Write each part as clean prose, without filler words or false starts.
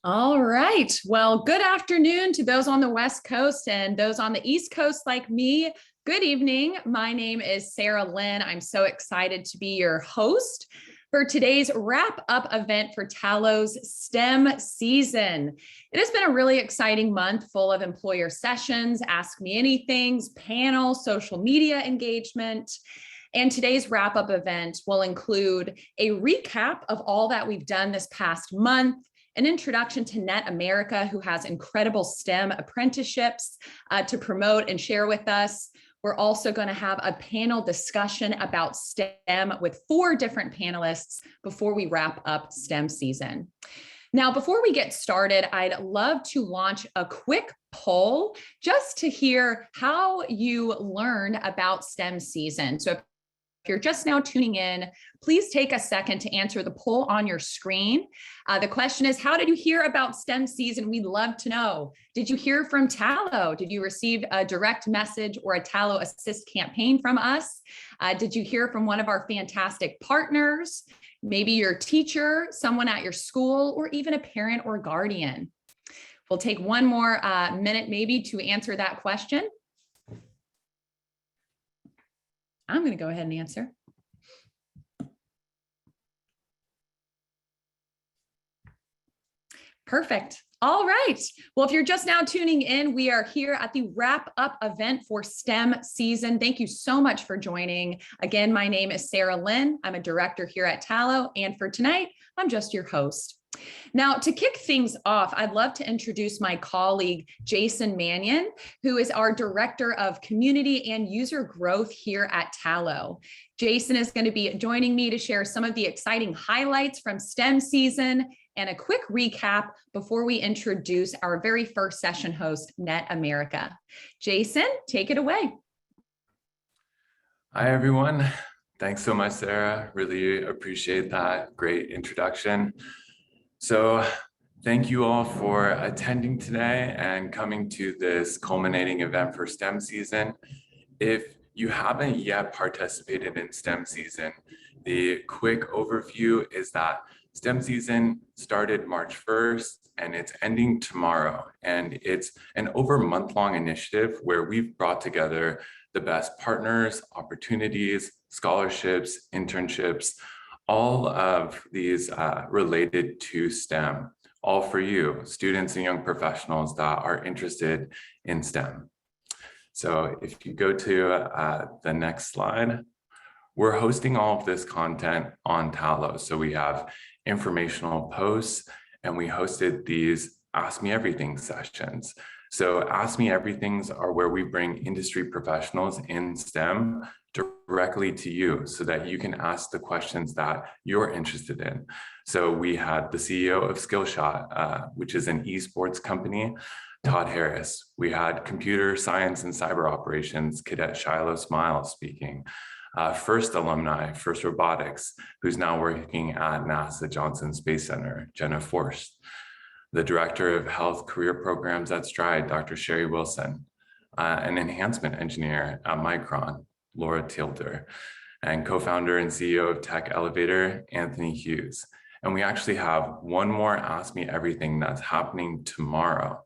All right. Well, good afternoon to those on the West Coast and those on the East Coast like me. Good evening. My name is Sarah Lynn. I'm so excited to be your host for today's wrap-up event for Tallo's STEM season. It has been a really exciting month full of employer sessions, Ask Me Anythings, panel, social media engagement. And today's wrap-up event will include a recap of all that we've done this past month, an introduction to Net America, who has incredible STEM apprenticeships to promote and share with us. We're also going to have a panel discussion about STEM with 4 different panelists before we wrap up STEM season. Now, before we get started, I'd love to launch a quick poll just to hear how you learned about STEM season. So if you're just now tuning in, please take a second to answer the poll on your screen. The question is, how did you hear about STEM season? We'd love to know. Did you hear from Tallo? Did you receive a direct message or a Tallo Assist campaign from us? Did you hear from one of our fantastic partners? Maybe your teacher, someone at your school, or even a parent or guardian? We'll take one more minute maybe to answer that question. I'm going to go ahead and answer. Perfect. All right. Well, if you're just now tuning in, we are here at the wrap-up event for STEM season. Thank you so much for joining. Again, my name is Sarah Lynn. I'm a director here at Tallo, and for tonight, I'm just your host. Now, to kick things off, I'd love to introduce my colleague, Jason Mannion, who is our Director of Community and User Growth here at Tallo. Jason is going to be joining me to share some of the exciting highlights from STEM season and a quick recap before we introduce our very first session host, Net America. Jason, take it away. Hi, everyone. Thanks so much, Sarah. Really appreciate that great introduction. So thank you all for attending today and coming to this culminating event for STEM season. If you haven't yet participated in STEM season, the quick overview is that STEM season started March 1st and it's ending tomorrow. And it's an over month-long initiative where we've brought together the best partners, opportunities, scholarships, internships, all of these related to STEM, all for you, students and young professionals that are interested in STEM. So if you go to the next slide, we're hosting all of this content on Tallo. So we have informational posts and we hosted these Ask Me Everything sessions. So Ask Me Everythings are where we bring industry professionals in STEM directly to you so that you can ask the questions that you're interested in. So we had the CEO of Skillshot, which is an esports company, Todd Harris. We had computer science and cyber operations, Cadet Shiloh Smile speaking. First alumni, First Robotics, who's now working at NASA Johnson Space Center, Jenna Forst. The Director of Health Career Programs at Stride, Dr. Sherry Wilson. An enhancement engineer at Micron, Laura Tilder, and co-founder and CEO of Tech Elevator, Anthony Hughes. And we actually have one more Ask Me Everything that's happening tomorrow.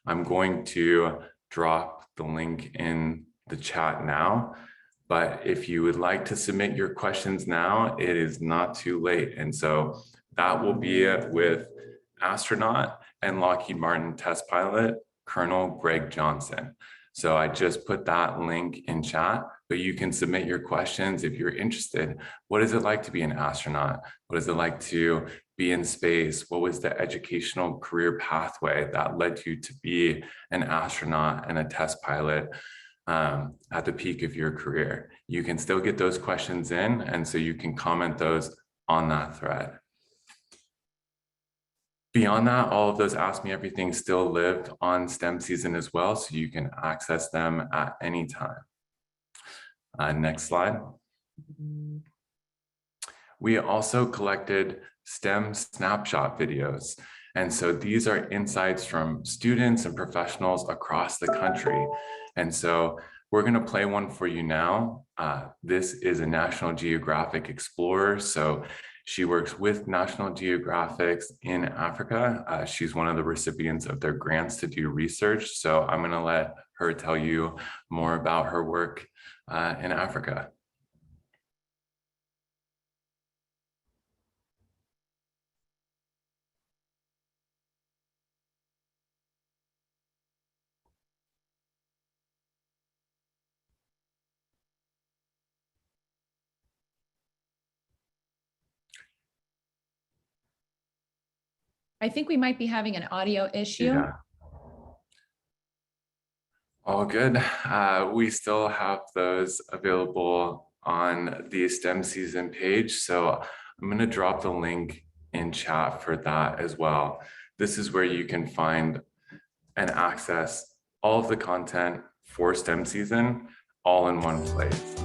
I'm going to drop the link in the chat now, but if you would like to submit your questions now, it is not too late. And so that will be with astronaut and Lockheed Martin test pilot, Colonel Greg Johnson. So I just put that link in chat, but you can submit your questions if you're interested. What is it like to be an astronaut? What is it like to be in space? What was the educational career pathway that led you to be an astronaut and a test pilot at the peak of your career? You can still get those questions in, and so you can comment those on that thread. Beyond that, all of those Ask Me Everything still live on STEM season as well, so you can access them at any time. Next slide. We also collected STEM snapshot videos. And so these are insights from students and professionals across the country. And so we're going to play one for you now. This is a National Geographic Explorer. So She works with National Geographic in Africa. She's one of the recipients of their grants to do research. So I'm going to let her tell you more about her work in Africa. I think we might be having an audio issue. Yeah. All good. We still have those available on the STEM season page. So I'm going to drop the link in chat for that as well. This is where you can find and access all of the content for STEM season all in one place.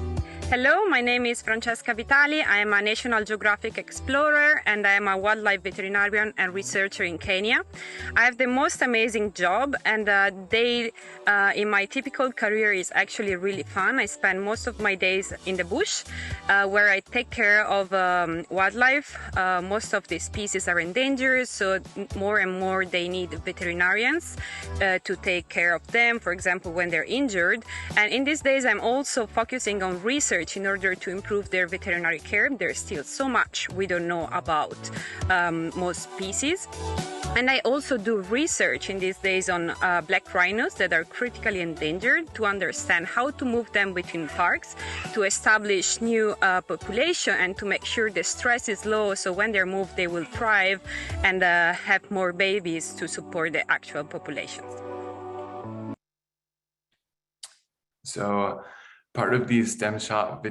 Hello, my name is Francesca Vitali. I am a National Geographic explorer and I am a wildlife veterinarian and researcher in Kenya. I have the most amazing job, and day in my typical career is actually really fun. I spend most of my days in the bush where I take care of wildlife. Most of the species are endangered, so more and more they need veterinarians to take care of them, for example, when they're injured. And in these days, I'm also focusing on research in order to improve their veterinary care. There's still so much we don't know about most species. And I also do research in these days on black rhinos that are critically endangered, to understand how to move them between parks, to establish new population, and to make sure the stress is low, so when they're moved they will thrive and have more babies to support the actual populations. So part of these STEM snapshot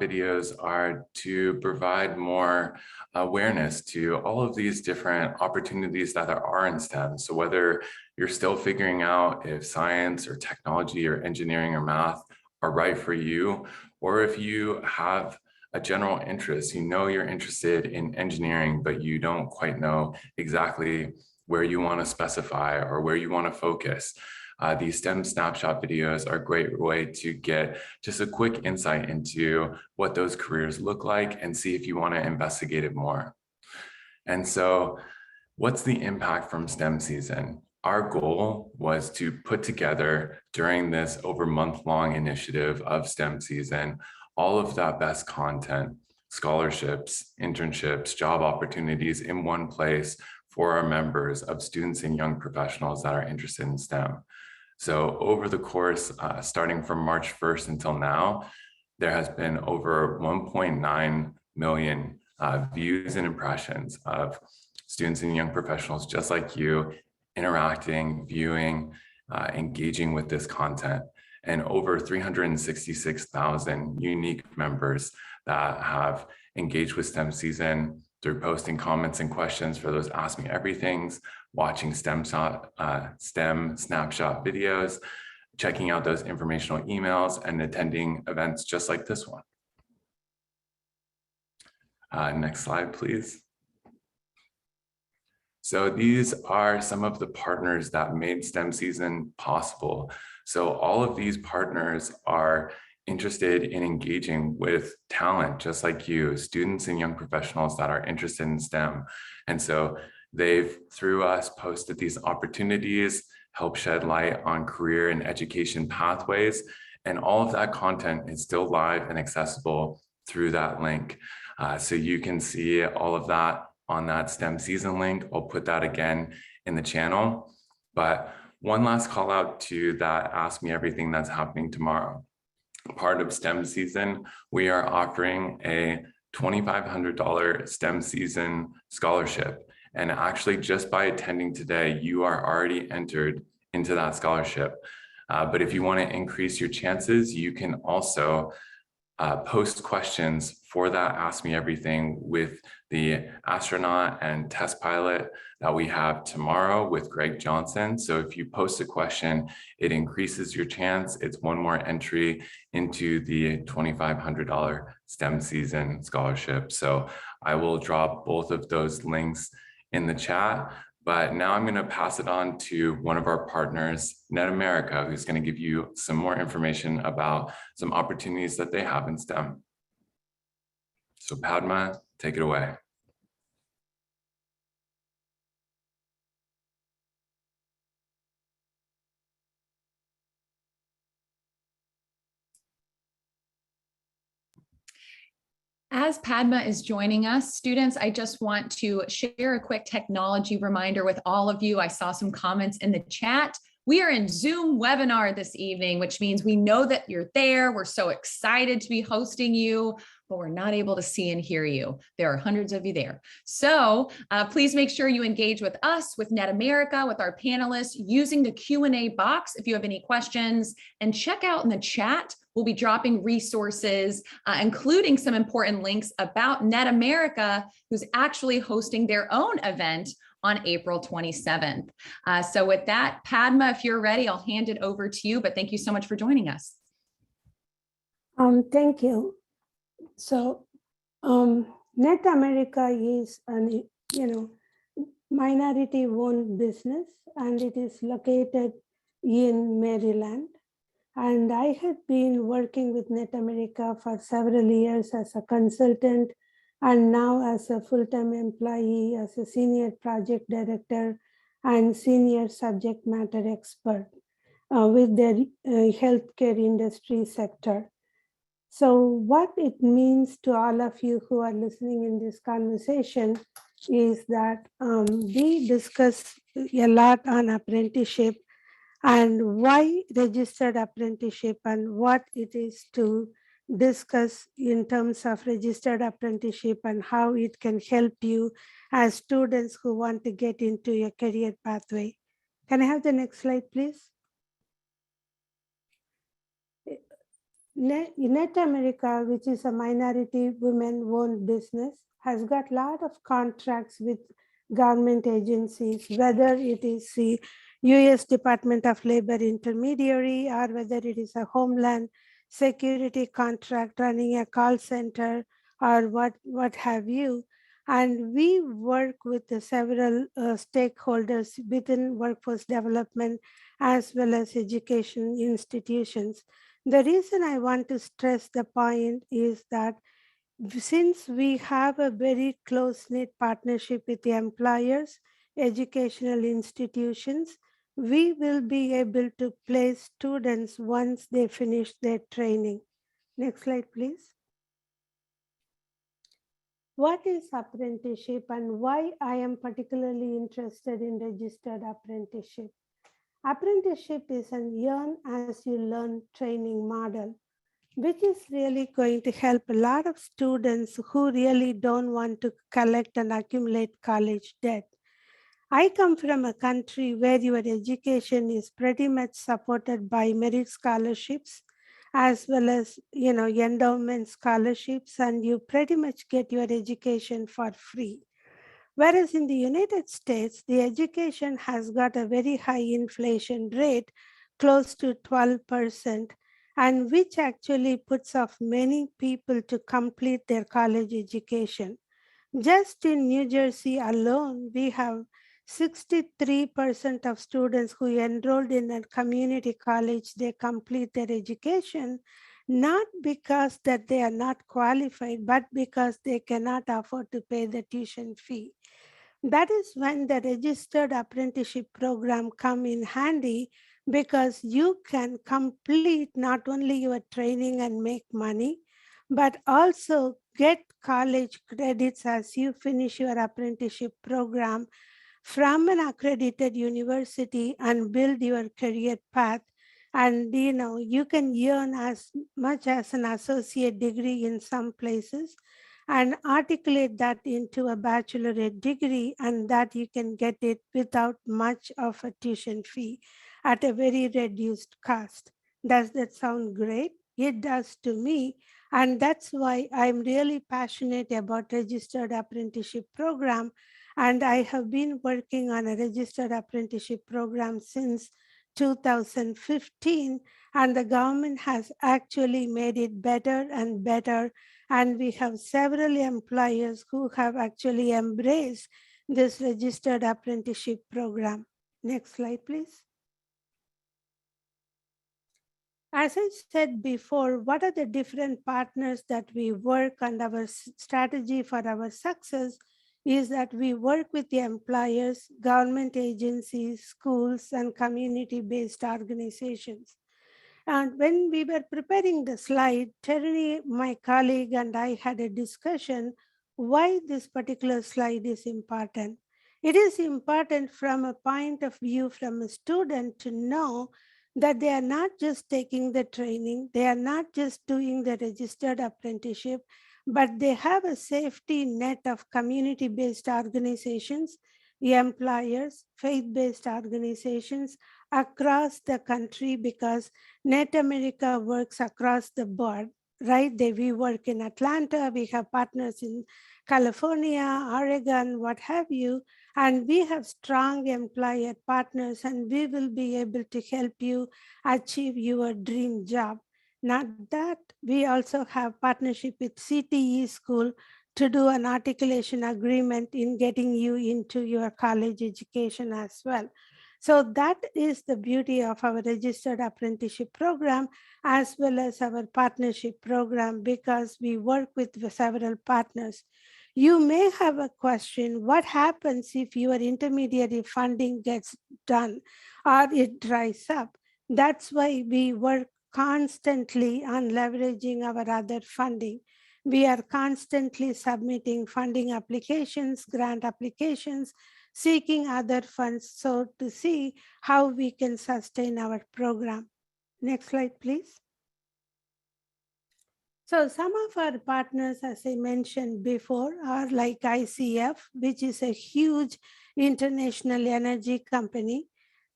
videos are to provide more awareness to all of these different opportunities that there are in STEM. So whether you're still figuring out if science or technology or engineering or math are right for you, or if you have a general interest, you know you're interested in engineering, but you don't quite know exactly where you want to specify or where you want to focus. These STEM snapshot videos are a great way to get just a quick insight into what those careers look like and see if you want to investigate it more. And so what's the impact from STEM season? Our goal was to put together during this over month-long initiative of STEM season, all of that best content, scholarships, internships, job opportunities in one place for our members of students and young professionals that are interested in STEM. So over the course, starting from March 1st until now, there has been over 1.9 million views and impressions of students and young professionals just like you interacting, viewing, engaging with this content, and over 366,000 unique members that have engaged with STEM season through posting comments and questions for those Ask Me Everythings, watching STEM snapshot videos, checking out those informational emails, and attending events just like this one. Next slide, please. So these are some of the partners that made STEM season possible. So all of these partners are interested in engaging with talent just like you, students and young professionals that are interested in STEM. And so they've, through us, posted these opportunities, help shed light on career and education pathways. And all of that content is still live and accessible through that link. So you can see all of that on that STEM season link. I'll put that again in the channel. But one last call out to that Ask Me Everything that's happening tomorrow. Part of STEM season, we are offering a $2,500 STEM season scholarship. And actually, just by attending today, you are already entered into that scholarship. But if you want to increase your chances, you can also post questions for that Ask Me Everything with the astronaut and test pilot that we have tomorrow with Greg Johnson. So if you post a question, it increases your chance. It's one more entry into the $2,500 STEM season scholarship. So I will drop both of those links in the chat. But now I'm going to pass it on to one of our partners, Net America, who's going to give you some more information about some opportunities that they have in STEM. So Padma, take it away. As Padma is joining us, students, I just want to share a quick technology reminder with all of you. I saw some comments in the chat. We are in Zoom webinar this evening, which means we know that you're there. We're so excited to be hosting you, but we're not able to see and hear you. There are hundreds of you there. So please make sure you engage with us, with Net America, with our panelists, using the Q&A box if you have any questions, and check out in the chat. We'll be dropping resources, including some important links about Net America, who's actually hosting their own event on April 27th. So with that, Padma, if you're ready, I'll hand it over to you, but thank you so much for joining us. Thank you. So Net America is an minority-owned business, and it is located in Maryland. And I had been working with Net America for several years as a consultant, and now as a full-time employee, as a senior project director and senior subject matter expert with the healthcare industry sector. So what it means to all of you who are listening in this conversation is that we discuss a lot on apprenticeship and why registered apprenticeship and what it is to discuss in terms of registered apprenticeship and how it can help you as students who want to get into a career pathway. Can I have the next slide, please? Net America, which is a minority women-owned business, has got a lot of contracts with government agencies, whether it is the US Department of Labor intermediary or whether it is a Homeland Security contract running a call center or what have you. And we work with the several stakeholders within workforce development as well as education institutions. The reason I want to stress the point is that since we have a very close-knit partnership with the employers, educational institutions, we will be able to place students once they finish their training. Next slide, please. What is apprenticeship and why I am particularly interested in registered apprenticeship? Apprenticeship is an earn as you learn training model, which is really going to help a lot of students who really don't want to collect and accumulate college debt. I come from a country where your education is pretty much supported by merit scholarships as well as endowment scholarships, and you pretty much get your education for free. Whereas in the United States, the education has got a very high inflation rate, close to 12%, and which actually puts off many people to complete their college education. Just in New Jersey alone, we have 63% of students who enrolled in a community college, they complete their education, not because that they are not qualified, but because they cannot afford to pay the tuition fee. That is when the registered apprenticeship program come in handy, because you can complete not only your training and make money, but also get college credits as you finish your apprenticeship program from an accredited university and build your career path. And you can earn as much as an associate degree in some places and articulate that into a bachelorate degree, and that you can get it without much of a tuition fee at a very reduced cost. Does that sound great? It does to me. And that's why I'm really passionate about registered apprenticeship program. And I have been working on a registered apprenticeship program since 2015, and the government has actually made it better and better. And we have several employers who have actually embraced this registered apprenticeship program. Next slide, please. As I said before, what are the different partners that we work on? Our strategy for our success is that we work with the employers, government agencies, schools, and community-based organizations. And when we were preparing the slide, Terry, my colleague, and I had a discussion why this particular slide is important. It is important from a point of view from a student to know that they are not just taking the training, they are not just doing the registered apprenticeship, but they have a safety net of community-based organizations, employers, faith-based organizations across the country, because Net America works across the board, right? We work in Atlanta, we have partners in California, Oregon, what have you, and we have strong employer partners, and we will be able to help you achieve your dream job. Not that, we also have partnership with CTE School to do an articulation agreement in getting you into your college education as well. So that is the beauty of our registered apprenticeship program as well as our partnership program, because we work with several partners. You may have a question, what happens if your intermediary funding gets done or it dries up? That's why we work constantly on leveraging our other funding. We are constantly submitting funding applications, grant applications, seeking other funds, so to see how we can sustain our program. Next slide, please. So some of our partners, as I mentioned before, are like ICF, which is a huge international energy company,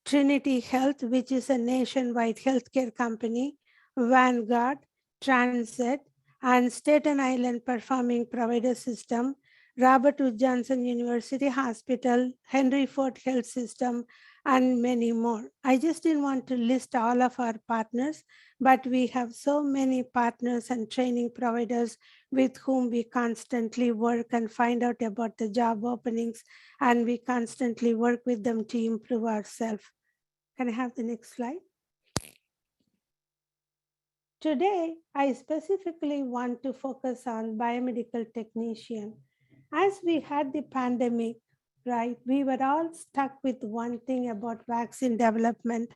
Trinity Health, which is a nationwide healthcare company, Vanguard, Transit, and Staten Island Performing Provider System, Robert Wood Johnson University Hospital, Henry Ford Health System, and many more. I just didn't want to list all of our partners, but we have so many partners and training providers with whom we constantly work and find out about the job openings, and we constantly work with them to improve ourselves. Can I have the next slide? Today, I specifically want to focus on biomedical technician. As we had the pandemic, right, we were all stuck with one thing about vaccine development,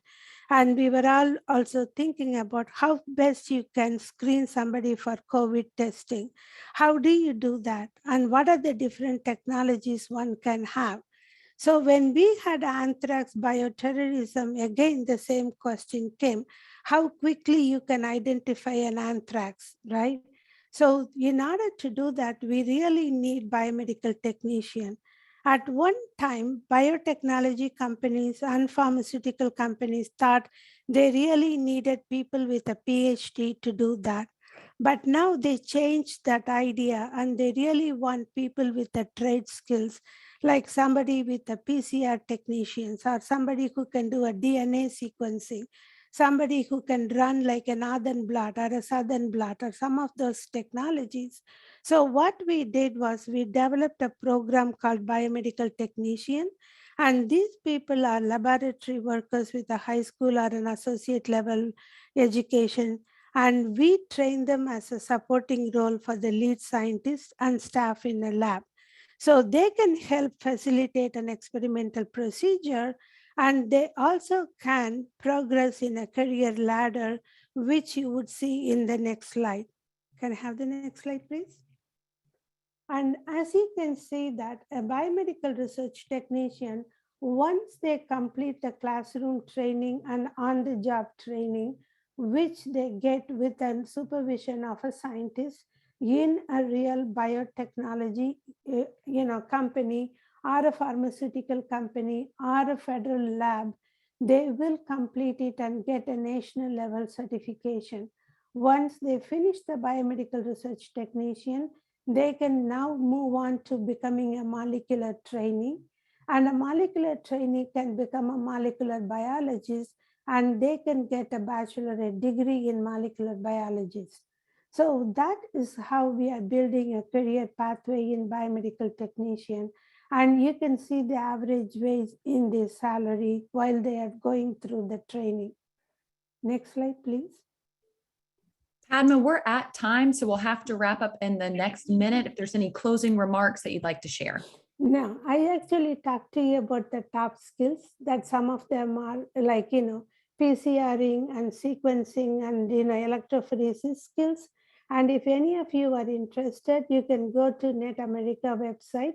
and we were all also thinking about how best you can screen somebody for COVID testing. How do you do that? And what are the different technologies one can have? So when we had anthrax bioterrorism, again, the same question came, how quickly you can identify an anthrax, right? So in order to do that, we really need biomedical technician. At one time, biotechnology companies and pharmaceutical companies thought they really needed people with a PhD to do that. But now they changed that idea, and they really want people with the trade skills, like somebody with a PCR technicians, or somebody who can do a DNA sequencing, somebody who can run like a northern blot or a southern blot, or some of those technologies. So what we did was we developed a program called Biomedical Technician, and these people are laboratory workers with a high school or an associate level education, and we train them as a supporting role for the lead scientists and staff in a lab. So they can help facilitate an experimental procedure, and they also can progress in a career ladder, which you would see in the next slide. Can I have the next slide, please? And as you can see that a biomedical research technician, once they complete the classroom training and on-the-job training, which they get with the supervision of a scientist in a real biotechnology company or a pharmaceutical company or a federal lab, they will complete it and get a national level certification. Once they finish the biomedical research technician, they can now move on to becoming a molecular trainee, and a molecular trainee can become a molecular biologist, and they can get a bachelorate degree in molecular biology. So that is how we are building a career pathway in biomedical technician. And you can see the average wage in their salary while they are going through the training. Next slide, please. Padma, we're at time, so we'll have to wrap up in the next minute. If there's any closing remarks that you'd like to share. No, I actually talked to you about the top skills, that some of them are like, PCRing and sequencing and, electrophoresis skills. And if any of you are interested, you can go to Net America website,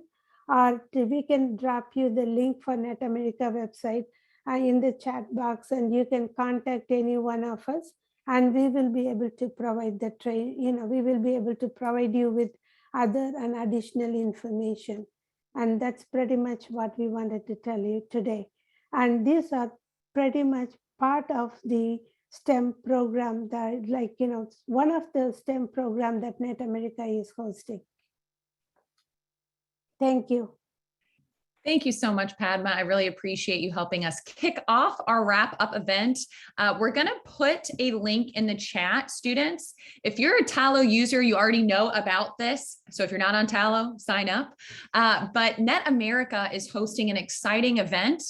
or we can drop you the link for Net America website in the chat box, and you can contact any one of us, and we will be able to provide the we will be able to provide you with other and additional information. And that's pretty much what we wanted to tell you today. And these are pretty much part of the STEM program that, one of the STEM program that Net America is hosting. Thank you. Thank you so much, Padma. I really appreciate you helping us kick off our wrap-up event. We're going to put a link in the chat, students. If you're a Tallo user, you already know about this. So if you're not on Tallo, sign up. But Net America is hosting an exciting event.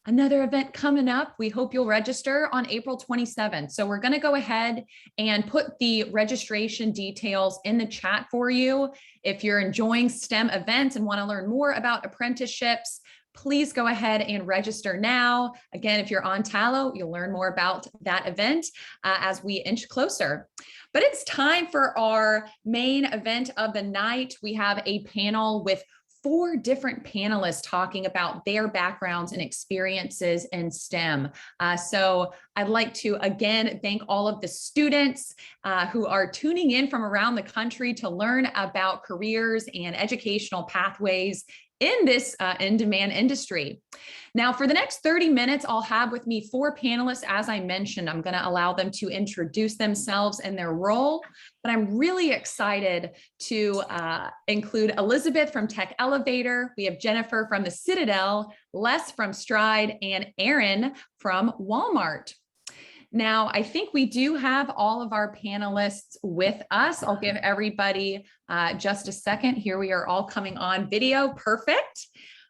Another event coming up. We hope you'll register on April 27th. So we're going to go ahead and put the registration details in the chat for you. If you're enjoying STEM events and want to learn more about apprenticeships, please go ahead and register now. Again, if you're on Tallo, you'll learn more about that event as we inch closer. But it's time for our main event of the night. We have a panel with 4 different panelists talking about their backgrounds and experiences in STEM. So I'd like to again thank all of the students who are tuning in from around the country to learn about careers and educational pathways in this in-demand industry. Now, for the next 30 minutes, I'll have with me 4 panelists. As I mentioned, I'm going to allow them to introduce themselves and their role, but I'm really excited to include Elisabeth from Tech Elevator. We have Jennifer from the Citadel, Les from Stride, and Erin from Walmart. Now, I think we do have all of our panelists with us. I'll give everybody just a second. Here we are all coming on video. Perfect.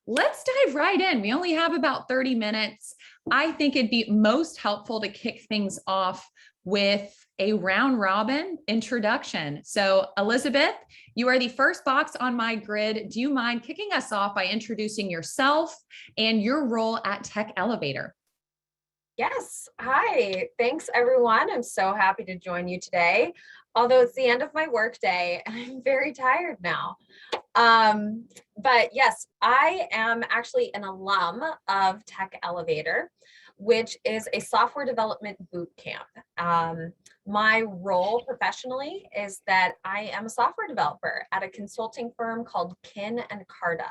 Let's dive right in. We only have about 30 minutes. I think it'd be most helpful to kick things off with a round robin introduction. So Elisabeth, you are the first box on my grid. Do you mind kicking us off by introducing yourself and your role at Tech Elevator? Yes. Hi. Thanks, everyone. I'm so happy to join you today, although it's the end of my workday and I'm very tired now. But yes, I am actually an alum of Tech Elevator, which is a software development boot camp. My role professionally is that I am a software developer at a consulting firm called Kin and Carta.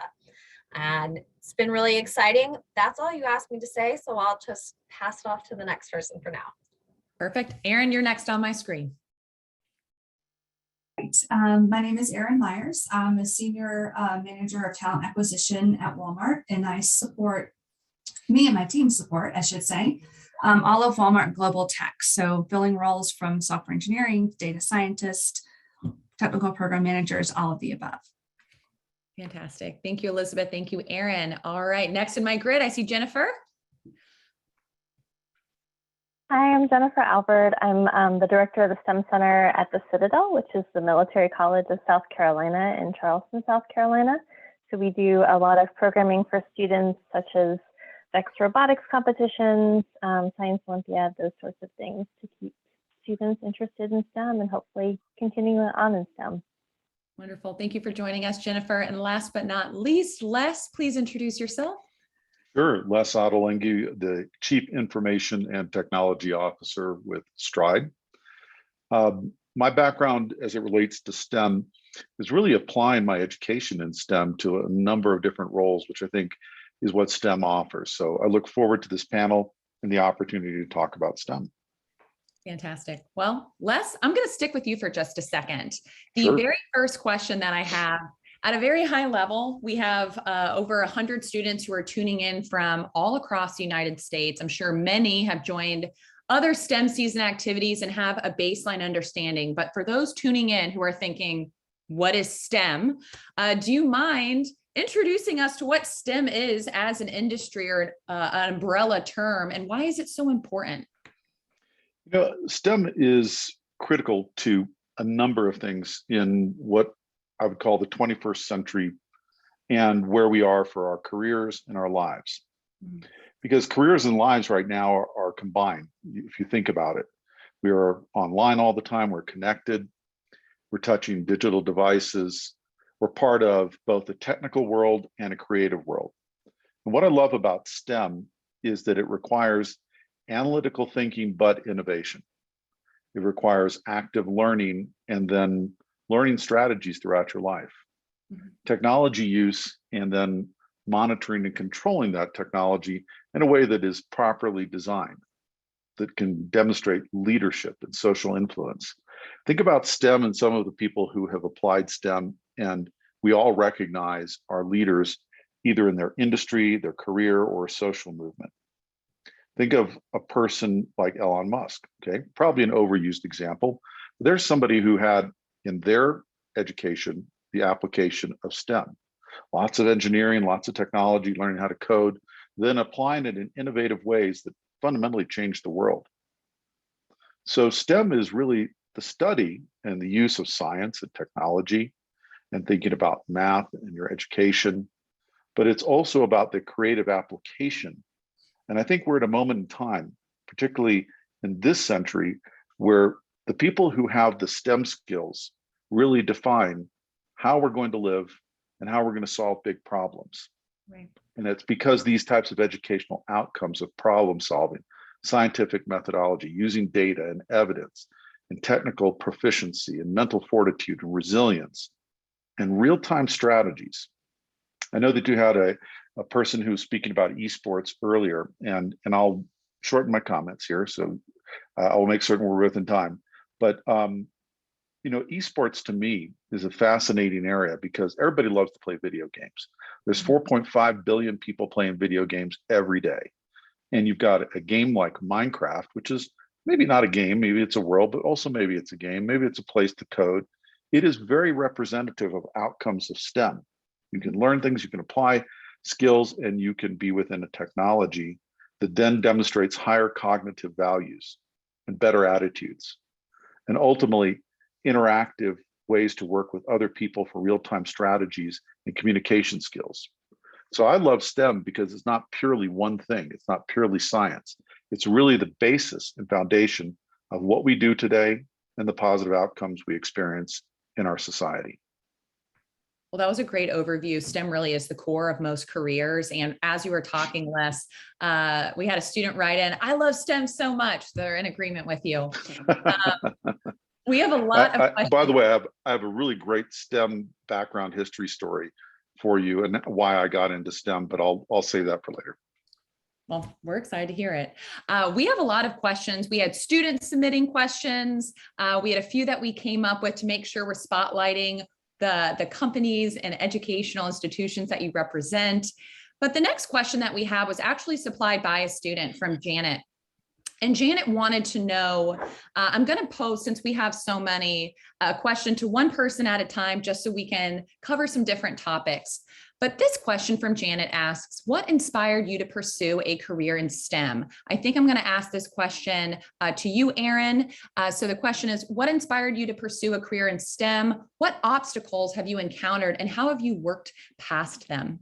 And it's been really exciting. That's all you asked me to say, so I'll just pass it off to the next person for now. Perfect. Erin, you're next on my screen. Right. My name is Erin Myers. I'm a senior manager of talent acquisition at Walmart, and I support, me and my team support, I should say, all of Walmart global tech. So filling roles from software engineering, data scientist, technical program managers, all of the above. Fantastic. Thank you, Elisabeth. Thank you, Erin. All right, next in my grid, I see Jennifer. Hi, I'm Jennifer Albert. I'm the director of the STEM Center at the Citadel, which is the Military College of South Carolina in Charleston, South Carolina. So we do a lot of programming for students, such as VEX robotics competitions, Science Olympiad, those sorts of things, to keep students interested in STEM and hopefully continue on in STEM. Wonderful. Thank you for joining us, Jennifer. And last but not least, Les, please introduce yourself. Sure. Les Ottolenghi, the Chief Information and Technology Officer with Stride. My background as it relates to STEM is really applying my education in STEM to a number of different roles, which I think is what STEM offers. So I look forward to this panel and the opportunity to talk about STEM. Fantastic. Well, Les, I'm going to stick with you for just a second. The Sure. very first question that I have, at a very high level, we have over 100 students who are tuning in from all across the United States. I'm sure many have joined other STEM season activities and have a baseline understanding. But for those tuning in who are thinking, what is STEM? Do you mind introducing us to what STEM is as an industry or an umbrella term, and why is it so important? You know, STEM is critical to a number of things in what I would call the 21st century and where we are for our careers and our lives. Because careers and lives right now are combined, if you think about it. We are online all the time, we're connected, we're touching digital devices, we're part of both the technical world and a creative world. And what I love about STEM is that it requires analytical thinking, but innovation. It requires active learning and then learning strategies throughout your life. Technology use and then monitoring and controlling that technology in a way that is properly designed, that can demonstrate leadership and social influence. Think about STEM and some of the people who have applied STEM, and we all recognize are leaders either in their industry, their career, or social movement. Think of a person like Elon Musk, okay? Probably an overused example. There's somebody who had in their education the application of STEM. Lots of engineering, lots of technology, learning how to code, then applying it in innovative ways that fundamentally change the world. So STEM is really the study and the use of science and technology and thinking about math and your education, but it's also about the creative application. And I think we're at a moment in time, particularly in this century, where the people who have the STEM skills really define how we're going to live and how we're going to solve big problems. Right. And it's because these types of educational outcomes of problem solving, scientific methodology, using data and evidence, and technical proficiency and mental fortitude and resilience and real-time strategies. I know that you had a person who was speaking about esports earlier, and I'll shorten my comments here, so I will make certain we're within time. But you know, esports to me is a fascinating area because everybody loves to play video games. There's 4.5 billion people playing video games every day. And you've got a game like Minecraft, which is maybe not a game, maybe it's a world, but also maybe it's a game, maybe it's a place to code. It is very representative of outcomes of STEM. You can learn things, you can apply skills, and you can be within a technology that then demonstrates higher cognitive values and better attitudes. And ultimately, interactive ways to work with other people for real-time strategies and communication skills. So I love STEM because it's not purely one thing. It's not purely science. It's really the basis and foundation of what we do today and the positive outcomes we experience in our society. Well, that was a great overview. STEM really is the core of most careers. And as you were talking, Les, we had a student write in, I love STEM so much. They're in agreement with you. We have a lot of by the way, I have a really great STEM background history story for you and why I got into STEM, but I'll save that for later. Well, we're excited to hear it. We have a lot of questions. We had students submitting questions. We had a few that we came up with to make sure we're spotlighting the companies and educational institutions that you represent. But the next question that we have was actually supplied by a student from Janet. And Janet wanted to know, I'm going to post, since we have so many, a question to one person at a time, just so we can cover some different topics. But this question from Janet asks, what inspired you to pursue a career in STEM? I think I'm going to ask this question to you, Erin. So the question is, what inspired you to pursue a career in STEM? What obstacles have you encountered and how have you worked past them?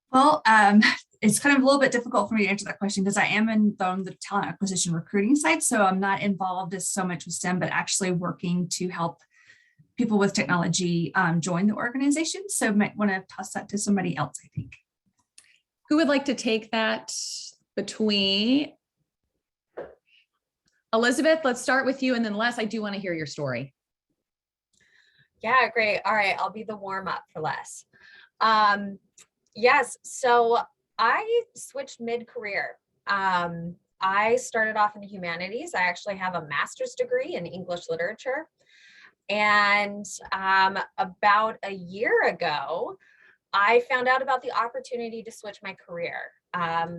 Well, it's kind of a little bit difficult for me to answer that question because I am on the talent acquisition recruiting side. So I'm not involved as so much with STEM, but actually working to help people with technology join the organization. So I might want to toss that to somebody else, I think. Who would like to take that between? Elisabeth, let's start with you. And then Les, I do want to hear your story. Yeah, great. All right, I'll be the warm up for Les. Yes, so I switched mid-career. I started off in the humanities. I actually have a master's degree in English literature. And about a year ago, I found out about the opportunity to switch my career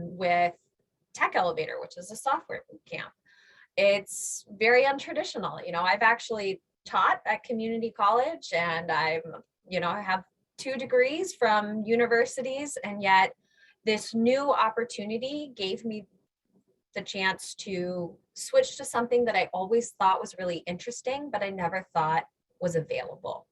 with Tech Elevator, which is a software boot camp. It's very untraditional. You know, I've actually taught at community college and I have 2 degrees from universities, and yet this new opportunity gave me the chance to switch to something that I always thought was really interesting, but I never thought was available.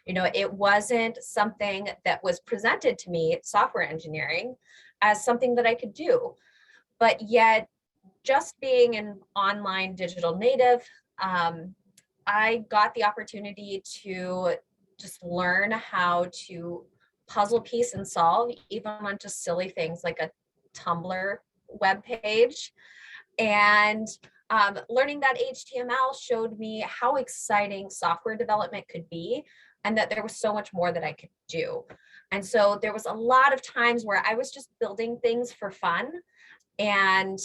You know, it wasn't something that was presented to me, software engineering, as something that I could do. But yet, just being an online digital native, I got the opportunity to just learn how to puzzle piece and solve, even on just silly things like a Tumblr webpage. And learning that HTML showed me how exciting software development could be, and that there was so much more that I could do. And so there was a lot of times where I was just building things for fun. And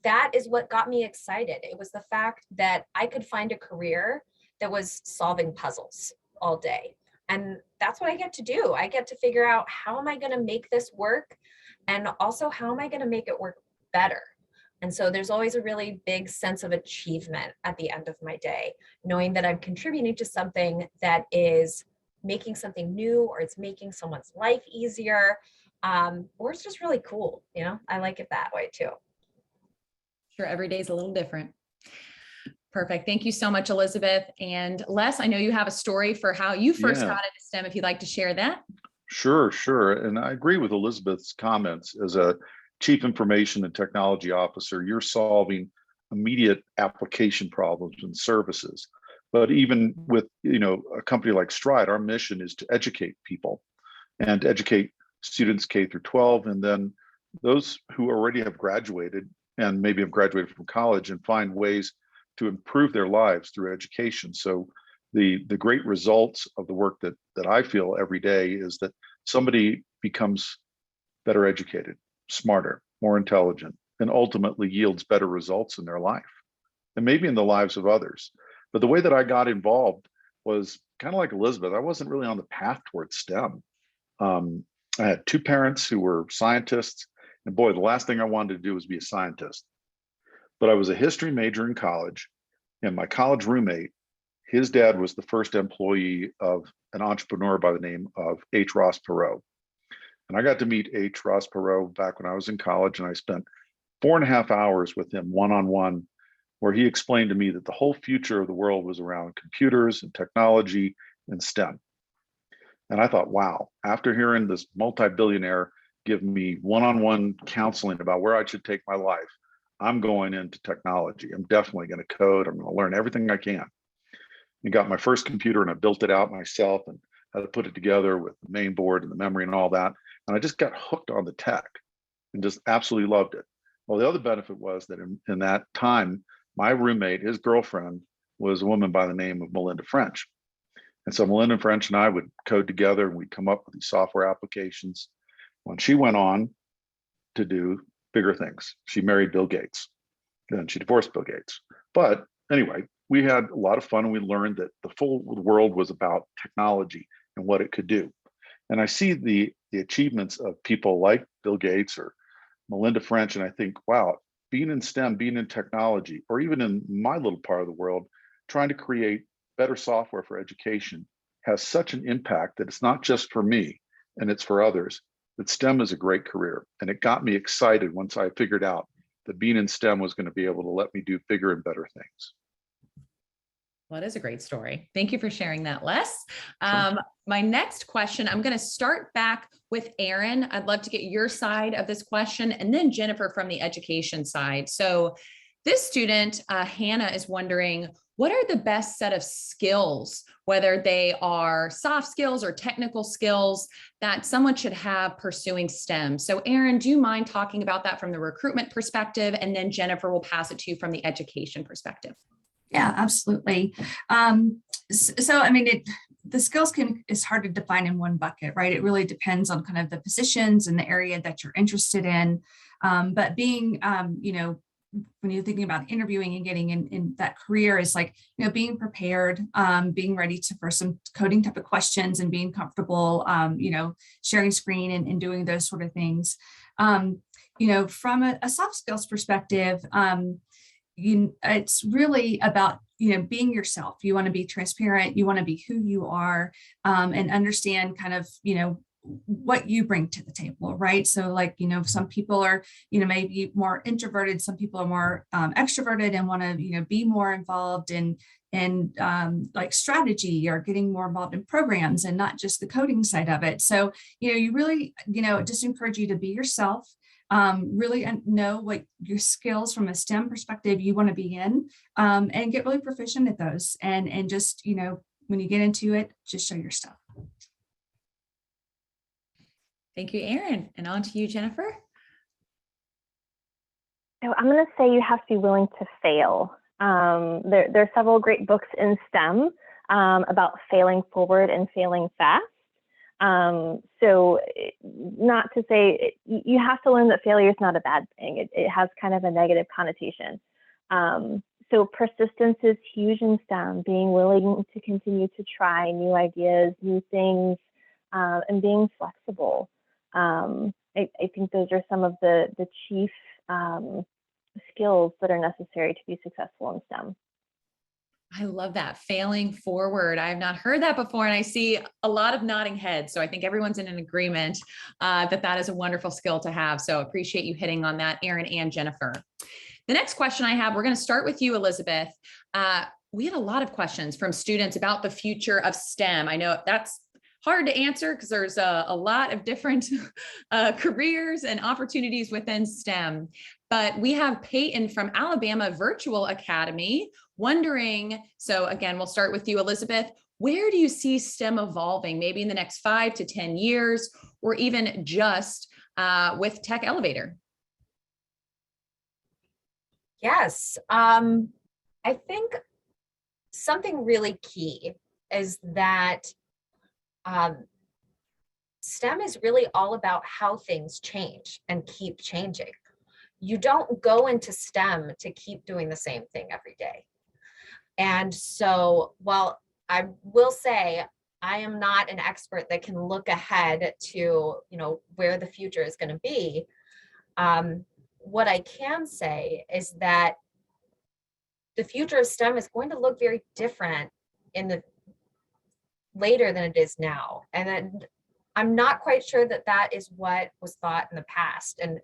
that is what got me excited. It was the fact that I could find a career that was solving puzzles all day. And that's what I get to do. I get to figure out, how am I going to make this work? And also, how am I going to make it work better? And so there's always a really big sense of achievement at the end of my day, knowing that I'm contributing to something that is making something new, or it's making someone's life easier, or it's just really cool. You know, I like it that way too. Sure, every day is a little different. Perfect. Thank you so much, Elisabeth. And Les, I know you have a story for how you first got into STEM, if you'd like to share that. Sure. And I agree with Elisabeth's comments. As a Chief Information and Technology Officer, you're solving immediate application problems and services. But even with, a company like Stride, our mission is to educate people and educate students K through 12, and then those who already have graduated and maybe have graduated from college, and find ways to improve their lives through education. So the great results of the work that I feel every day is that somebody becomes better educated, smarter, more intelligent, and ultimately yields better results in their life, and maybe in the lives of others. But the way that I got involved was kind of like Elisabeth. I wasn't really on the path towards STEM. I had two parents who were scientists, and boy, the last thing I wanted to do was be a scientist. But I was a history major in college, and my college roommate, his dad was the first employee of an entrepreneur by the name of H. Ross Perot. And I got to meet H. Ross Perot back when I was in college, and I spent 4.5 hours with him one-on-one, where he explained to me that the whole future of the world was around computers and technology and STEM. And I thought, wow, after hearing this multi-billionaire give me one-on-one counseling about where I should take my life, I'm going into technology. I'm definitely going to code. I'm going to learn everything I can. I got my first computer, and I built it out myself and had to put it together with the main board and the memory and all that. And I just got hooked on the tech and just absolutely loved it. Well, the other benefit was that in that time, my roommate, his girlfriend, was a woman by the name of Melinda French. And so Melinda French and I would code together, and we'd come up with these software applications. When she went on to do bigger things, she married Bill Gates. Then she divorced Bill Gates. But anyway, we had a lot of fun, and we learned that the full world was about technology and what it could do. And I see the achievements of people like Bill Gates or Melinda French, and I think, wow, being in STEM, being in technology, or even in my little part of the world, trying to create better software for education has such an impact that it's not just for me and it's for others, that STEM is a great career. And it got me excited once I figured out that being in STEM was going to be able to let me do bigger and better things. Well, that is a great story. Thank you for sharing that, Les. Sure. My next question, I'm going to start back with Erin. I'd love to get your side of this question, and then Jennifer from the education side. So this student, Hannah, is wondering, what are the best set of skills, whether they are soft skills or technical skills, that someone should have pursuing STEM? So Erin, do you mind talking about that from the recruitment perspective? And then Jennifer will pass it to you from the education perspective. Yeah, absolutely. So, I mean, the skills is hard to define in one bucket, right? It really depends on kind of the positions and the area that you're interested in. But being, when you're thinking about interviewing and getting in that career, is like, being prepared, being ready for some coding type of questions, and being comfortable, sharing screen and doing those sort of things. From a soft skills perspective, it's really about, being yourself. You want to be transparent. You want to be who you are, and understand kind of, what you bring to the table, right? So like, some people are, maybe more introverted, some people are more extroverted and want to, be more involved in like strategy or getting more involved in programs and not just the coding side of it. So, you really, just encourage you to be yourself, really know what your skills from a STEM perspective you want to be in, and get really proficient at those. And just, when you get into it, just show your stuff. Thank you, Erin. And on to you, Jennifer. So I'm going to say you have to be willing to fail. There are several great books in STEM about failing forward and failing fast. So not to say, you have to learn that failure is not a bad thing. It has kind of a negative connotation. So persistence is huge in STEM, being willing to continue to try new ideas, new things, and being flexible. I think those are some of the chief skills that are necessary to be successful in STEM. I love that, failing forward. I have not heard that before, and I see a lot of nodding heads. So I think everyone's in an agreement that is a wonderful skill to have. So appreciate you hitting on that, Erin and Jennifer. The next question I have, we're going to start with you, Elisabeth. We had a lot of questions from students about the future of STEM. I know that's hard to answer because there's a lot of different careers and opportunities within STEM. But we have Peyton from Alabama Virtual Academy wondering, so again, we'll start with you, Elisabeth, where do you see STEM evolving, maybe in the next 5 to 10 years, or even just with Tech Elevator? Yes, I think something really key is that STEM is really all about how things change and keep changing. You don't go into STEM to keep doing the same thing every day. And so while I will say I am not an expert that can look ahead to, where the future is going to be, what I can say is that the future of STEM is going to look very different in the later than it is now. And then I'm not quite sure that is what was thought in the past. And,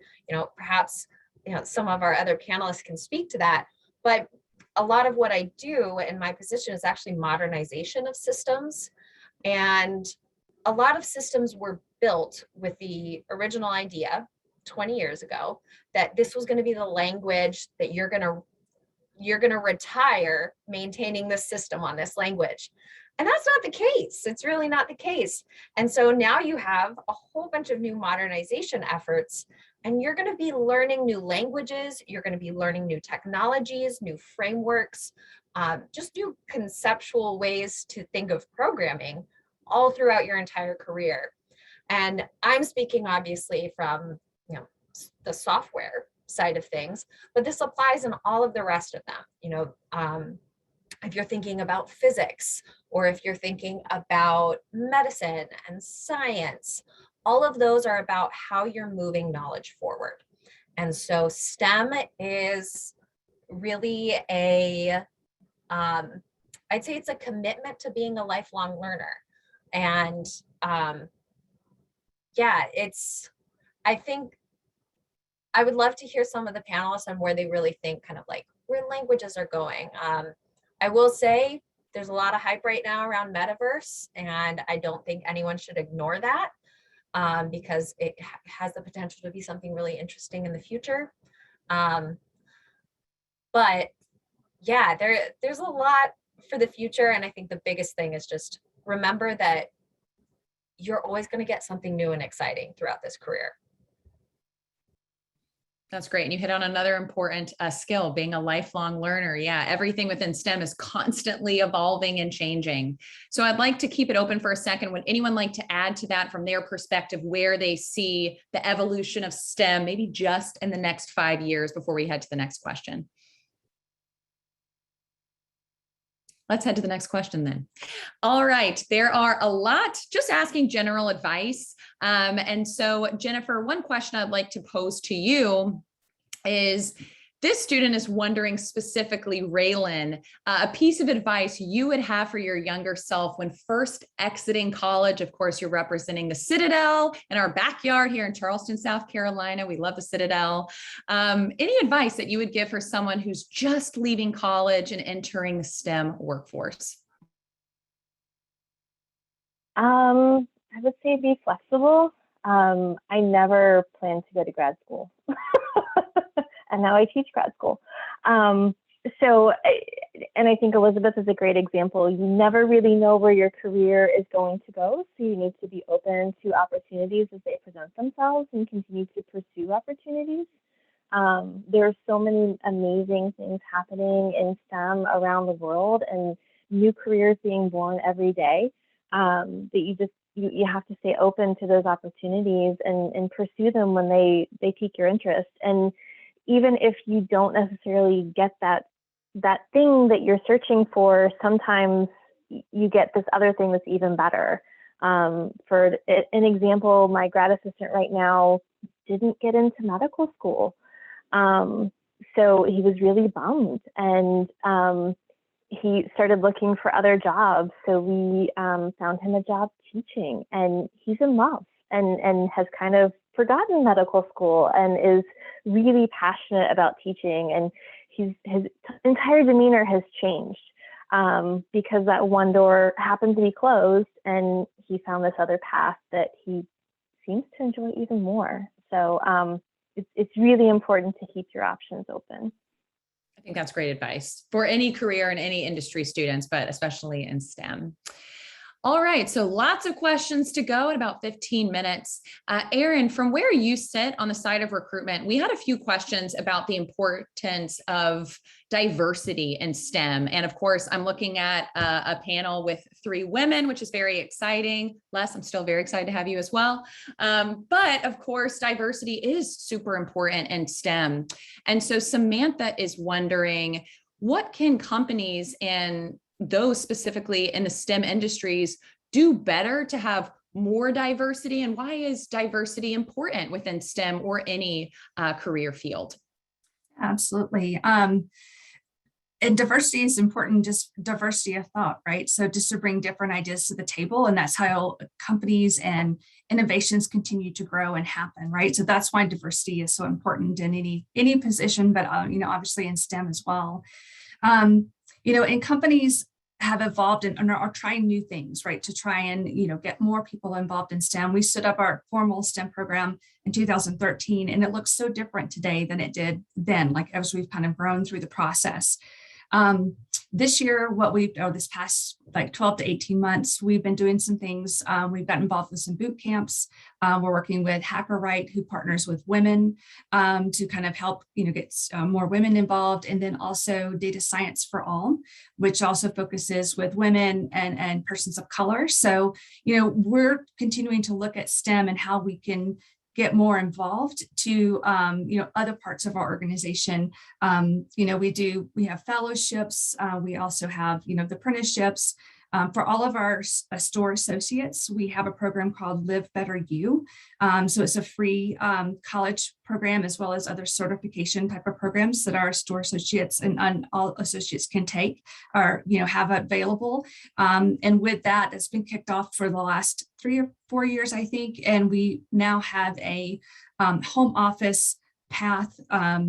perhaps, some of our other panelists can speak to that, but a lot of what I do in my position is actually modernization of systems. And a lot of systems were built with the original idea 20 years ago that this was going to be the language that you're going to retire maintaining the system on this language. And that's not the case. It's really not the case. And so now you have a whole bunch of new modernization efforts, and you're going to be learning new languages. You're going to be learning new technologies, new frameworks, just new conceptual ways to think of programming all throughout your entire career. And I'm speaking obviously from the software side of things, but this applies in all of the rest of them. If you're thinking about physics, or if you're thinking about medicine and science, all of those are about how you're moving knowledge forward. And so STEM is really I'd say it's a commitment to being a lifelong learner. And I think I would love to hear some of the panelists on where they really think kind of like where languages are going. I will say there's a lot of hype right now around metaverse, and I don't think anyone should ignore that because it has the potential to be something really interesting in the future. But yeah, there's a lot for the future. And I think the biggest thing is just remember that you're always going to get something new and exciting throughout this career. That's great. And you hit on another important skill, being a lifelong learner. Yeah, everything within STEM is constantly evolving and changing. So I'd like to keep it open for a second. Would anyone like to add to that from their perspective, where they see the evolution of STEM, maybe just in the next 5 years before we head to the next question? Let's head to the next question then. All right, there are a lot, just asking general advice. And so Jennifer, one question I'd like to pose to you is, This student is wondering specifically, Raylan, a piece of advice you would have for your younger self when first exiting college. Of course, you're representing the Citadel in our backyard here in Charleston, South Carolina. We love the Citadel. Any advice that you would give for someone who's just leaving college and entering the STEM workforce? I would say be flexible. I never planned to go to grad school. And now I teach grad school. And I think Elisabeth is a great example. You never really know where your career is going to go. So you need to be open to opportunities as they present themselves and continue to pursue opportunities. There are so many amazing things happening in STEM around the world and new careers being born every day, that you have to stay open to those opportunities and pursue them when they pique your interest. And even if you don't necessarily get that thing that you're searching for, sometimes you get this other thing that's even better. For an example, my grad assistant right now didn't get into medical school. So he was really bummed, and he started looking for other jobs. So we found him a job teaching, and he's in love and has kind of forgotten medical school and is really passionate about teaching. And his entire demeanor has changed because that one door happened to be closed, and he found this other path that he seems to enjoy even more. So it's really important to keep your options open. I think that's great advice for any career and any industry students, but especially in STEM. All right, so lots of questions to go in about 15 minutes. Erin, from where you sit on the side of recruitment, we had a few questions about the importance of diversity in STEM. And of course, I'm looking at a panel with 3 women, which is very exciting. Les, I'm still very excited to have you as well. But of course, diversity is super important in STEM. And so Samantha is wondering, what can companies and those specifically in the STEM industries do better to have more diversity, and why is diversity important within STEM or any career field? Absolutely. And diversity is important, just diversity of thought, right? So just to bring different ideas to the table, and that's how companies and innovations continue to grow and happen, right? So that's why diversity is so important in any position, but obviously in STEM as well. And companies have evolved and are trying new things, right, to try and get more people involved in STEM. We stood up our formal STEM program in 2013, and it looks so different today than it did then, like as we've kind of grown through the process. This year, this past like 12 to 18 months, we've been doing some things. We've gotten involved with some boot camps. We're working with Hacker Right, who partners with women to kind of help, get more women involved. And then also Data Science for All, which also focuses with women and persons of color. So, we're continuing to look at STEM and how we can get more involved to other parts of our organization. We have fellowships. We also have the apprenticeships. For all of our store associates, we have a program called Live Better You. So it's a free college program, as well as other certification type of programs that our store associates and all associates can take or have available. And with that, it's been kicked off for the last 3 or 4 years, I think. And we now have a home office pathways.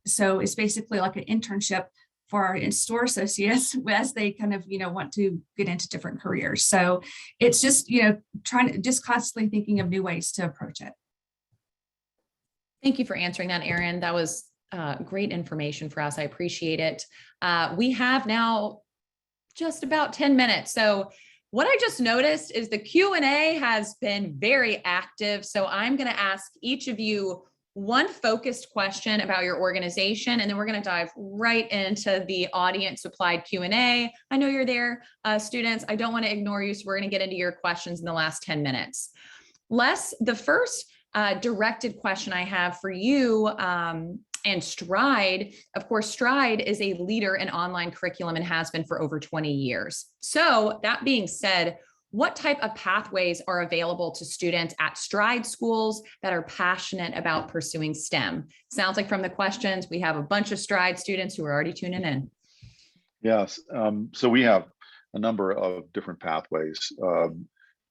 So it's basically like an internship for our store associates as they kind of, want to get into different careers. So it's just, just constantly thinking of new ways to approach it. Thank you for answering that, Erin. That was great information for us. I appreciate it. We have now just about 10 minutes. So what I just noticed is the Q&A has been very active. So I'm going to ask each of you one focused question about your organization, and then we're going to dive right into the audience supplied Q&A. I know you're there, students. I don't want to ignore you, so we're going to get into your questions in the last 10 minutes. Les, the first directed question I have for you and Stride, of course, Stride is a leader in online curriculum and has been for over 20 years. So that being said, what type of pathways are available to students at Stride schools that are passionate about pursuing STEM? Sounds like from the questions, we have a bunch of Stride students who are already tuning in. Yes, so we have a number of different pathways.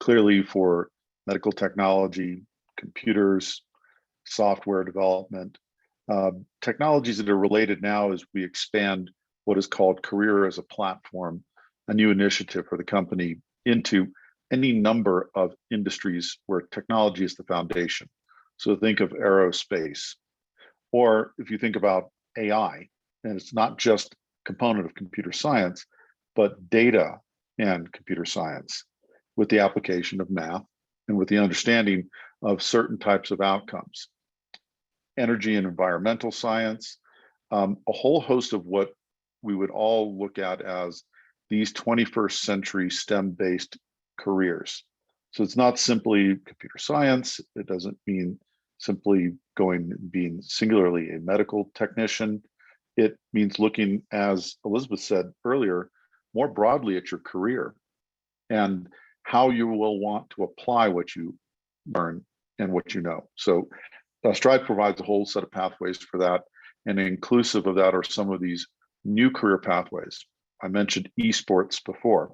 Clearly for medical technology, computers, software development, technologies that are related now as we expand what is called Career as a Platform, a new initiative for the company into any number of industries where technology is the foundation. So think of aerospace, or if you think about AI, and it's not just a component of computer science, but data and computer science with the application of math and with the understanding of certain types of outcomes. Energy and environmental science, a whole host of what we would all look at as these 21st century STEM-based careers. So it's not simply computer science. It doesn't mean simply being singularly a medical technician. It means looking, as Elisabeth said earlier, more broadly at your career and how you will want to apply what you learn and what you know. So Stride provides a whole set of pathways for that, and inclusive of that are some of these new career pathways. I mentioned esports before.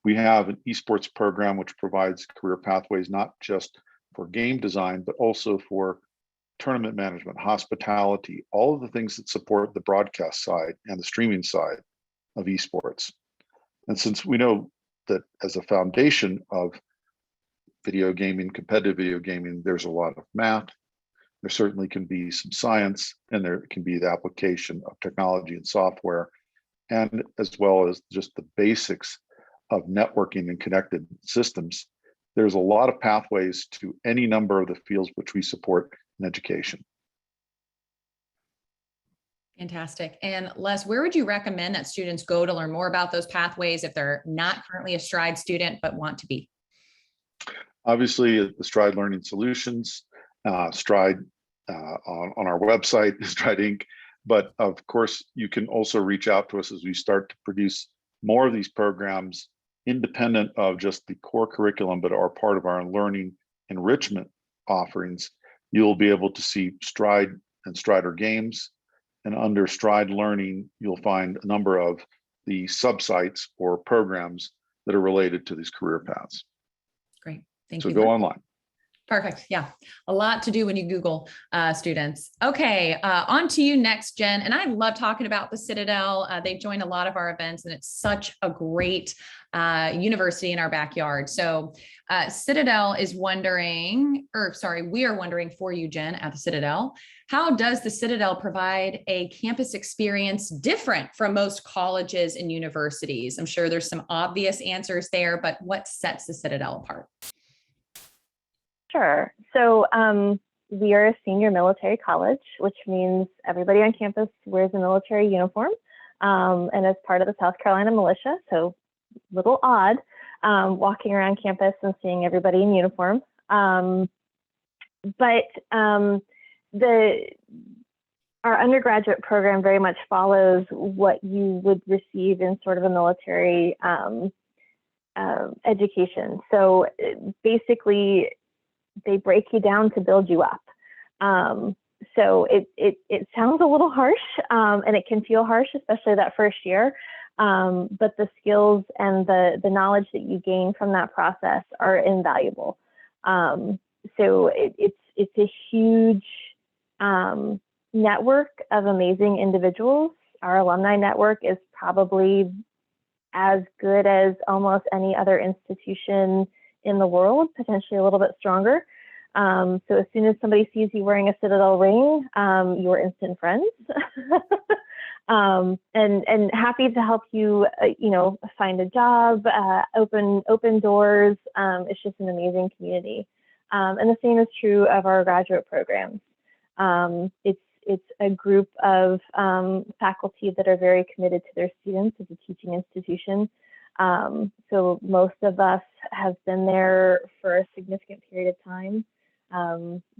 We have an esports program which provides career pathways not just for game design, but also for tournament management, hospitality, all of the things that support the broadcast side and the streaming side of esports. And since we know that as a foundation of video gaming, competitive video gaming, there's a lot of math, there certainly can be some science, and there can be the application of technology and software, and as well as just the basics of networking and connected systems. There's a lot of pathways to any number of the fields which we support in education. Fantastic. And Les, where would you recommend that students go to learn more about those pathways if they're not currently a Stride student but want to be? Obviously, the Stride Learning Solutions, Stride on our website, Stride Inc. But of course, you can also reach out to us as we start to produce more of these programs independent of just the core curriculum, but are part of our learning enrichment offerings. You'll be able to see Stride and Strider games. And under Stride Learning, you'll find a number of the subsites or programs that are related to these career paths. Great. Thank you. So go online. Perfect. Yeah. A lot to do when you Google students. Okay. On to you next, Jen. And I love talking about the Citadel. They join a lot of our events, and it's such a great university in our backyard. So Citadel is wondering, or sorry, we are wondering for you, Jen, at the Citadel, how does the Citadel provide a campus experience different from most colleges and universities? I'm sure there's some obvious answers there, but what sets the Citadel apart? Sure. So we are a senior military college, which means everybody on campus wears a military uniform and is part of the South Carolina militia. So a little odd walking around campus and seeing everybody in uniform. But our undergraduate program very much follows what you would receive in sort of a military education. So basically, they break you down to build you up. So it sounds a little harsh, and it can feel harsh, especially that first year. But the skills and the knowledge that you gain from that process are invaluable. So it's a huge network of amazing individuals. Our alumni network is probably as good as almost any other institution in the world, potentially a little bit stronger. So as soon as somebody sees you wearing a Citadel ring, you're instant friends. And happy to help you, find a job, open doors. It's just an amazing community. And the same is true of our graduate programs. It's a group of faculty that are very committed to their students as a teaching institution. So most of us have been there for a significant period of time.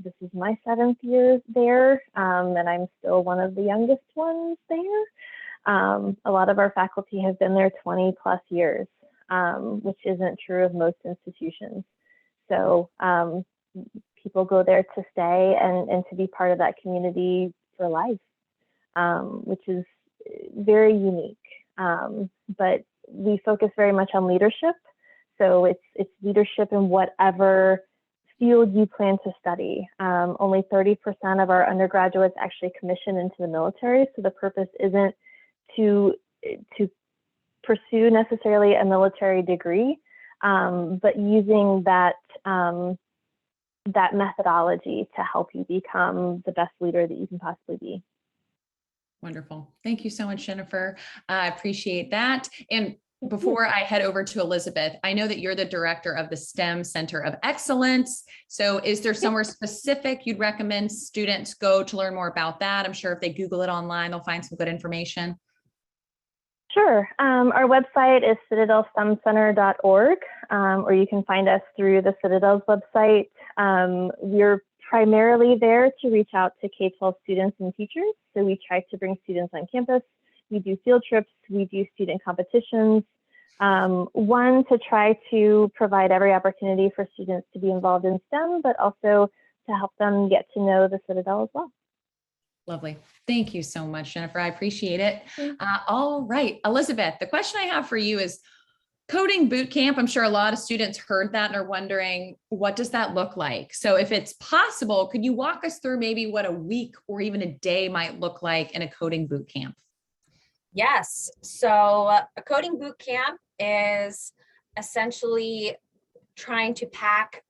This is my 7th year there, and I'm still one of the youngest ones there. A lot of our faculty have been there 20 plus years. which isn't true of most institutions. So people go there to stay and to be part of that community for life, which is very unique. But we focus very much on leadership. So it's leadership in whatever field you plan to study. Only 30% of our undergraduates actually commission into the military. So the purpose isn't to pursue necessarily a military degree, but using that that methodology to help you become the best leader that you can possibly be. Wonderful. Thank you so much, Jennifer. I appreciate that. And before I head over to Elisabeth, I know that you're the director of the STEM Center of Excellence. So is there somewhere specific you'd recommend students go to learn more about that? I'm sure if they Google it online, they'll find some good information. Sure. Our website is citadelstemcenter.org, or you can find us through the Citadel's website. We're primarily there to reach out to K-12 students and teachers. So we try to bring students on campus. We do field trips, we do student competitions. One, to try to provide every opportunity for students to be involved in STEM, but also to help them get to know the Citadel as well. Lovely. Thank you so much, Jennifer. I appreciate it. All right, Elisabeth, the question I have for you is coding boot camp. I'm sure a lot of students heard that and are wondering, what does that look like? So if it's possible, could you walk us through maybe what a week or even a day might look like in a coding boot camp? Yes. So a coding boot camp is essentially trying to pack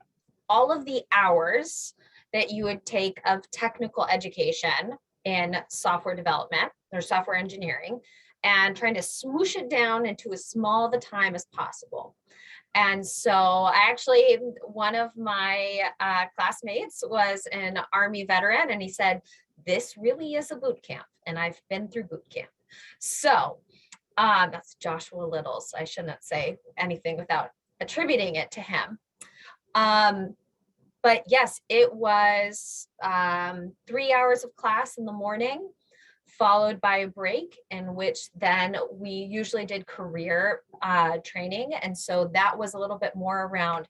all of the hours that you would take of technical education in software development or software engineering and trying to smoosh it down into as small of a time as possible. And so actually, one of my classmates was an Army veteran, and he said, this really is a boot camp, and I've been through boot camp. So that's Joshua Littles. I shouldn't say anything without attributing it to him. But yes, it was 3 hours of class in the morning, followed by a break, in which then we usually did career training. And so that was a little bit more around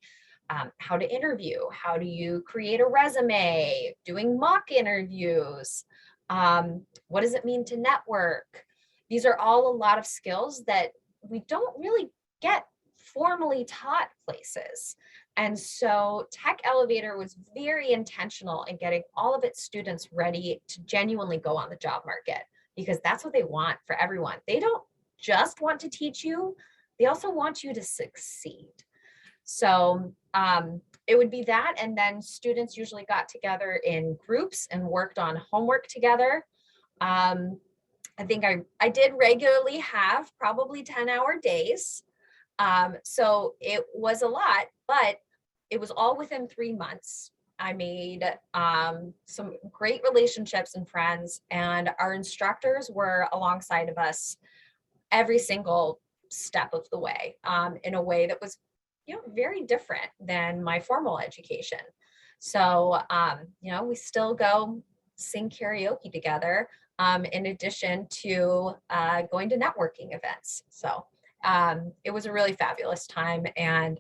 how to interview, how do you create a resume, doing mock interviews, what does it mean to network? These are all a lot of skills that we don't really get formally taught places. And so Tech Elevator was very intentional in getting all of its students ready to genuinely go on the job market, because that's what they want for everyone. They don't just want to teach you, they also want you to succeed. So it would be that, and then students usually got together in groups and worked on homework together. I think I did regularly have probably 10-hour days. So it was a lot, but it was all within 3 months. I made some great relationships and friends, and our instructors were alongside of us every single step of the way, in a way that was, very different than my formal education. So, we still go sing karaoke together, in addition to going to networking events. So it was a really fabulous time, and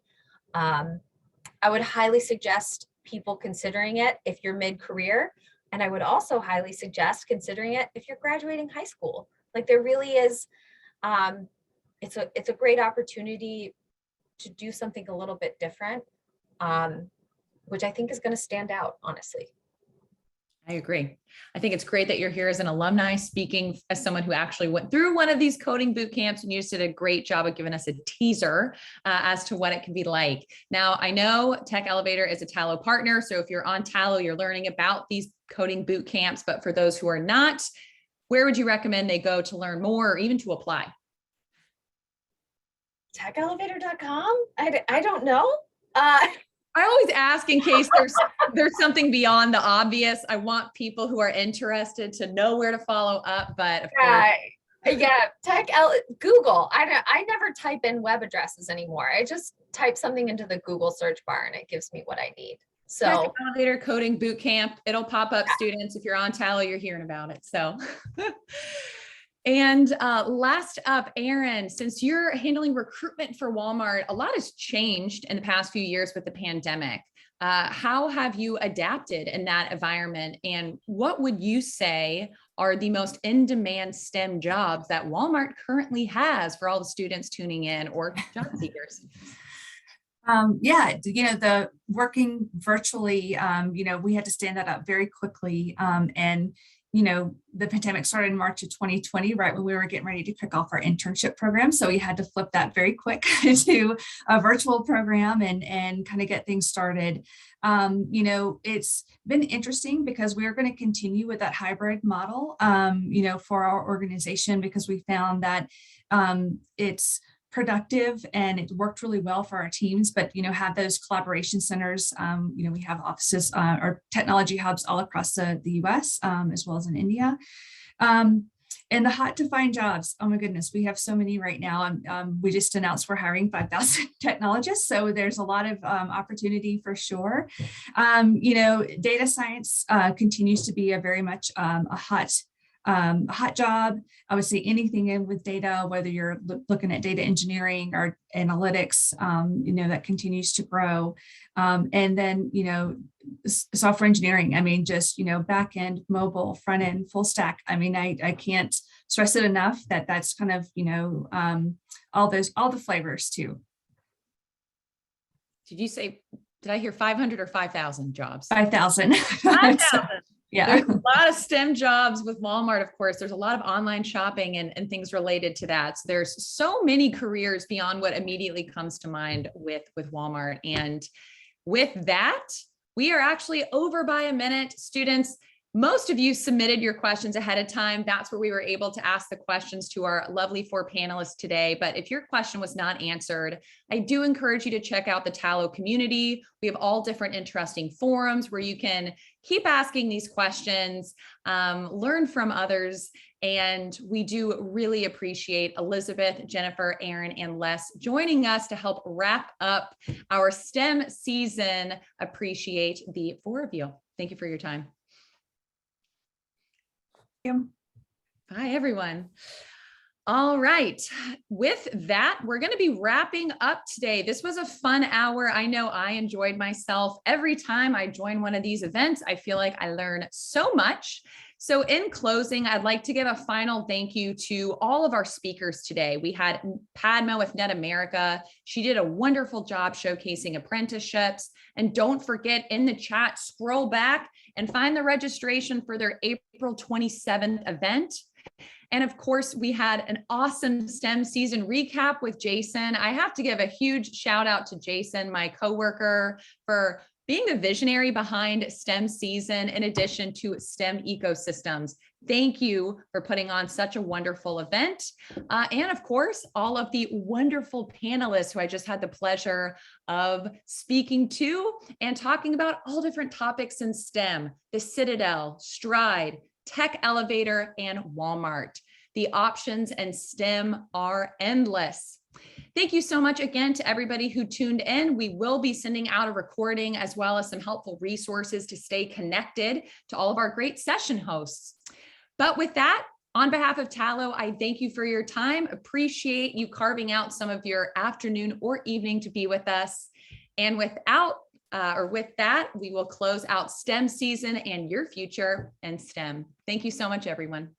I would highly suggest people considering it if you're mid-career, and I would also highly suggest considering it if you're graduating high school. Like, there really is, it's a great opportunity to do something a little bit different, which I think is going to stand out, honestly. I agree. I think it's great that you're here as an alumni, speaking as someone who actually went through one of these coding boot camps, and you just did a great job of giving us a teaser as to what it can be like. Now, I know Tech Elevator is a Tallo partner, so if you're on Tallo, you're learning about these coding boot camps, but for those who are not, where would you recommend they go to learn more or even to apply? TechElevator.com? I don't know. I always ask in case there's something beyond the obvious. I want people who are interested to know where to follow up, but of course. Yeah, Google. I never type in web addresses anymore. I just type something into the Google search bar and it gives me what I need. So Tech Elevator Coding Boot Camp, it'll pop up, students. If you're on Tallo, you're hearing about it. So And last up, Erin, since you're handling recruitment for Walmart, a lot has changed in the past few years with the pandemic. How have you adapted in that environment? And what would you say are the most in-demand STEM jobs that Walmart currently has for all the students tuning in or job seekers? Yeah, the working virtually, we had to stand that up very quickly. And the pandemic started in March of 2020, right when we were getting ready to kick off our internship program. So we had to flip that very quick to a virtual program and kind of get things started. It's been interesting because we are going to continue with that hybrid model, for our organization, because we found that it's productive and it worked really well for our teams, but have those collaboration centers. We have offices or technology hubs all across the US, as well as in India. And the hot to find jobs, oh my goodness, we have so many right now. We just announced we're hiring 5,000 technologists, so there's a lot of opportunity for sure. Data science continues to be a very much a hot job. I would say anything in with data, whether you're looking at data engineering or analytics, that continues to grow. And then, software engineering, just, back end, mobile, front end, full stack. I can't stress it enough that that's kind of, all the flavors too. Did I hear 500 or 5,000 jobs? 5,000. 5,000. Yeah. There's a lot of STEM jobs with Walmart, of course. There's a lot of online shopping and things related to that. So there's so many careers beyond what immediately comes to mind with Walmart. And with that, we are actually over by a minute. Students, most of you submitted your questions ahead of time. That's where we were able to ask the questions to our lovely 4 panelists today. But if your question was not answered, I do encourage you to check out the Tallo Community. We have all different interesting forums where you can keep asking these questions, learn from others. And we do really appreciate Elisabeth, Jennifer, Erin, and Les joining us to help wrap up our STEM season. Appreciate the 4 of you. Thank you for your time. Bye, everyone. All right. With that, we're going to be wrapping up today. This was a fun hour. I know I enjoyed myself. Every time I join one of these events, I feel like I learn so much. So in closing, I'd like to give a final thank you to all of our speakers today. We had Padma with Net America. She did a wonderful job showcasing apprenticeships. And don't forget, in the chat, scroll back and find the registration for their April 27th event. And of course, we had an awesome STEM season recap with Jason. I have to give a huge shout out to Jason, my coworker, for being the visionary behind STEM season in addition to STEM ecosystems. Thank you for putting on such a wonderful event. And of course, all of the wonderful panelists who I just had the pleasure of speaking to and talking about all different topics in STEM, the Citadel, Stride, Tech Elevator, and Walmart. The options in STEM are endless. Thank you so much again to everybody who tuned in. We will be sending out a recording as well as some helpful resources to stay connected to all of our great session hosts. But with that, on behalf of Tallo, I thank you for your time. Appreciate you carving out some of your afternoon or evening to be with us. And with that, we will close out STEM season and your future in STEM. Thank you so much, everyone.